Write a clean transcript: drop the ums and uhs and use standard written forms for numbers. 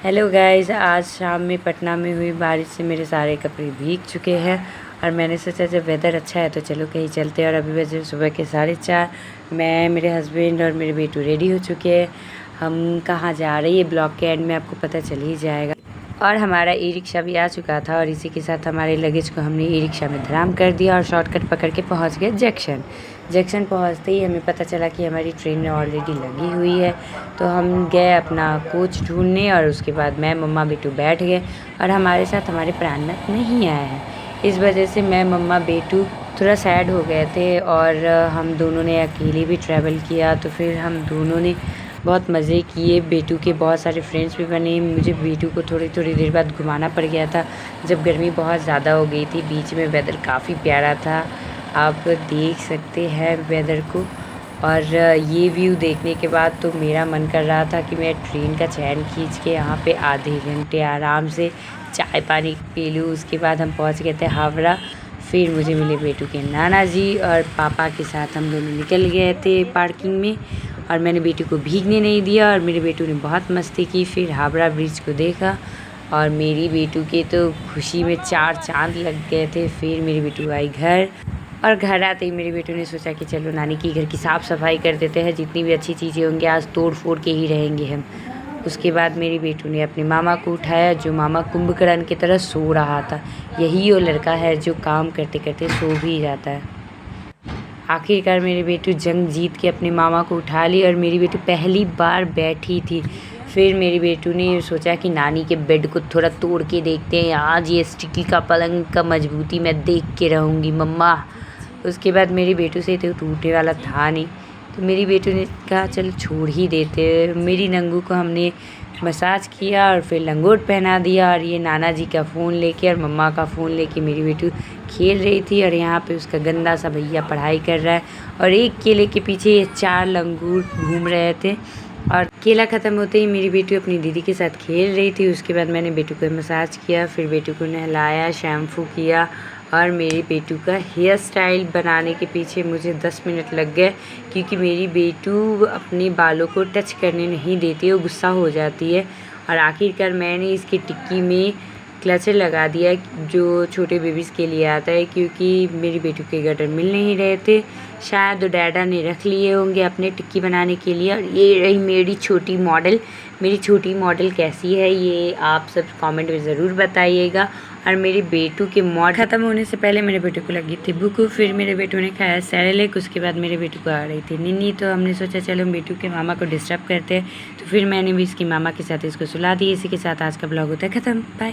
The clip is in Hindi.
हेलो गाइस, आज शाम में पटना में हुई बारिश से मेरे सारे कपड़े भीग चुके हैं और मैंने सोचा जब वेदर अच्छा है तो चलो कहीं चलते हैं। और अभी बजे सुबह के 4:30। मैं, मेरे हस्बैंड और मेरे बेटू रेडी हो चुके हैं। हम कहाँ जा रही है ब्लॉग के एंड में आपको पता चल ही जाएगा। और हमारा ई रिक्शा भी आ चुका था और इसी के साथ हमारे लगेज को हमने ई रिक्शा में धराम कर दिया और शॉर्टकट पकड़ के पहुंच गए जंक्शन पहुंचते ही हमें पता चला कि हमारी ट्रेन ऑलरेडी लगी हुई है। तो हम गए अपना कोच ढूंढने और उसके बाद मैं, मम्मा, बेटू बैठ गए और हमारे साथ हमारे प्राणनाथ नहीं आए हैं। इस वजह से मैं, मम्मा, बेटू थोड़ा सैड हो गए थे और हम दोनों ने अकेले भी ट्रैवल किया। तो फिर हम दोनों ने बहुत मज़े किए। बेटू के बहुत सारे फ्रेंड्स भी बने। मुझे बेटू को थोड़ी थोड़ी देर बाद घुमाना पड़ गया था जब गर्मी बहुत ज़्यादा हो गई थी। बीच में वेदर काफ़ी प्यारा था, आप देख सकते हैं वेदर को। और ये व्यू देखने के बाद तो मेरा मन कर रहा था कि मैं ट्रेन का चैन खींच के यहाँ पे आधे घंटे आराम से चाय पानी पी लूँ। उसके बाद हम पहुँच गए थे हावड़ा। फिर मुझे मिले बेटू के नाना जी और पापा के साथ हम दोनों निकल गए थे पार्किंग में। और मैंने बेटू को भीगने नहीं दिया और मेरे बेटू ने बहुत मस्ती की। फिर हावड़ा ब्रिज को देखा और मेरी बेटू के तो खुशी में 4 चांद लग गए थे। फिर मेरी बेटू आई घर और घर आते ही मेरे बेटू ने सोचा कि चलो नानी की घर की साफ़ सफाई कर देते हैं, जितनी भी अच्छी चीज़ें होंगी आज तोड़ फोड़ के ही रहेंगे हम। उसके बाद मेरी बेटू ने अपने मामा को उठाया, जो मामा कुंभकर्ण की तरह सो रहा था। यही वो लड़का है जो काम करते करते सो भी जाता है। आखिरकार मेरी बेटू जंग जीत के अपने मामा को उठा ली और मेरी बेटू पहली बार बैठी थी। फिर मेरी बेटू ने सोचा कि नानी के बेड को थोड़ा तोड़ के देखते हैं, आज ये स्टिकी का पलंग का मजबूती मैं देख के रहूँगी मम्मा। उसके बाद मेरी बेटू से तो टूटने वाला था नहीं, तो मेरी बेटू ने कहा चलो छोड़ ही देते। मेरी नंगू को हमने मसाज किया और फिर लंगोट पहना दिया। और ये नाना जी का फ़ोन लेके और मम्मा का फ़ोन लेके मेरी बेटू खेल रही थी और यहाँ पे उसका गंदा सा भैया पढ़ाई कर रहा है और एक केले के पीछे ये 4 लंगूर घूम रहे थे। और केला ख़त्म होते ही मेरी बेटू अपनी दीदी के साथ खेल रही थी। उसके बाद मैंने बेटू को मसाज किया, फिर बेटू को नहलाया, शैम्पू किया और मेरी बेटू का हेयर स्टाइल बनाने के पीछे मुझे 10 मिनट लग गए, क्योंकि मेरी बेटू अपने बालों को टच करने नहीं देती है, वो गुस्सा हो जाती है। और आखिरकार मैंने इसकी टिक्की में क्लचर लगा दिया जो छोटे बेबीज़ के लिए आता है, क्योंकि मेरी बेटू के गटर मिल नहीं रहे थे। शायद डैडा ने रख लिए होंगे अपने टिक्की बनाने के लिए। और ये रही मेरी छोटी मॉडल। मेरी छोटी मॉडल कैसी है ये आप सब कमेंट में ज़रूर बताइएगा। और मेरे बेटू के मॉड ख़त्म होने से पहले मेरे बेटू को लगी थी भूख। फिर मेरे बेटू ने खाया सेरेलैक। उसके बाद मेरे बेटू को आ रही थी निन्नी, तो हमने सोचा चलो बेटू के मामा को डिस्टर्ब करते हैं। तो फिर मैंने भी इसकी मामा के साथ इसको सुला दी। इसी के साथ आज का ब्लॉग होता है ख़त्म। बाय।